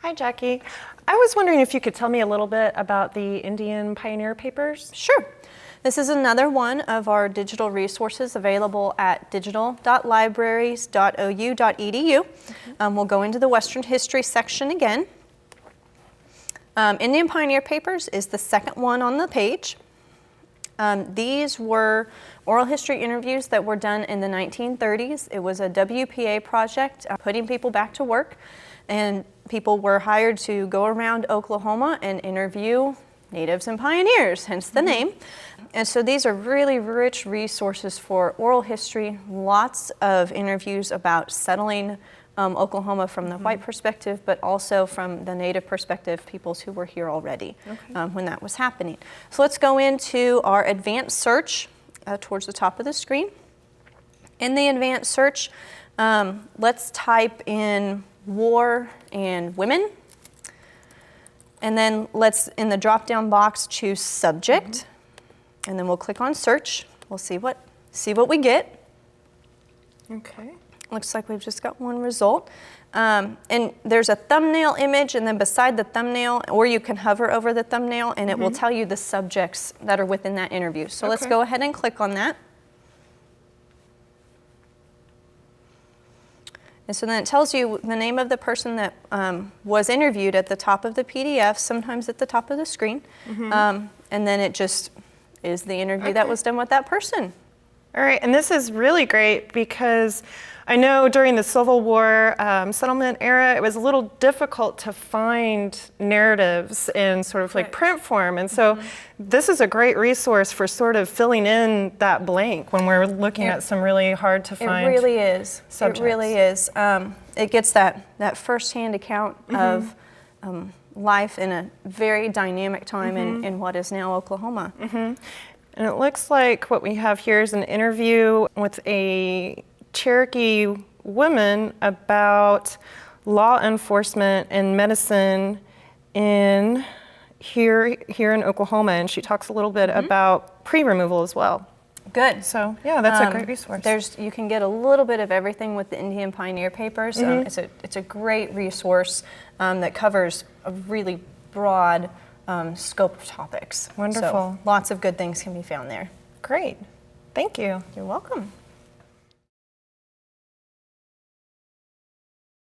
Hi, Jackie. I was wondering if you could tell me a little bit about the Indian Pioneer Papers. Sure. This is another one of our digital resources available at digital.libraries.ou.edu. We'll go into the Western History section again. Indian Pioneer Papers is the second one on the page. These were oral history interviews that were done in the 1930s. It was a WPA project, putting people back to work, and people were hired to go around Oklahoma and interview natives and pioneers, hence the name. And so these are really rich resources for oral history, lots of interviews about settling Oklahoma from the white perspective, but also from the native perspective, peoples who were here already when that was happening. So let's go into our advanced search towards the top of the screen. In the advanced search, let's type in war and women. And then let's, in the drop-down box, choose subject. And then we'll click on search. We'll see what we get. Okay. Looks like we've just got one result. And there's a thumbnail image, and then beside the thumbnail, or you can hover over the thumbnail, and it will tell you the subjects that are within that interview. So let's go ahead and click on that. And so then it tells you the name of the person that was interviewed at the top of the PDF, sometimes at the top of the screen. And then it just is the interview that was done with that person. All right, and this is really great because I know during the Civil War settlement era, it was a little difficult to find narratives in sort of like print form. And so this is a great resource for sort of filling in that blank when we're looking at some really hard to find It really is. subjects. It really is. It gets that firsthand account of life in a very dynamic time in what is now Oklahoma. And it looks like what we have here is an interview with a Cherokee woman about law enforcement and medicine here in Oklahoma, and she talks a little bit about pre-removal as well. Good. So yeah, that's a great resource. You can get a little bit of everything with the Indian Pioneer Papers. It's a great resource that covers a really broad scope of topics. Wonderful. So lots of good things can be found there. Great. Thank you. You're welcome.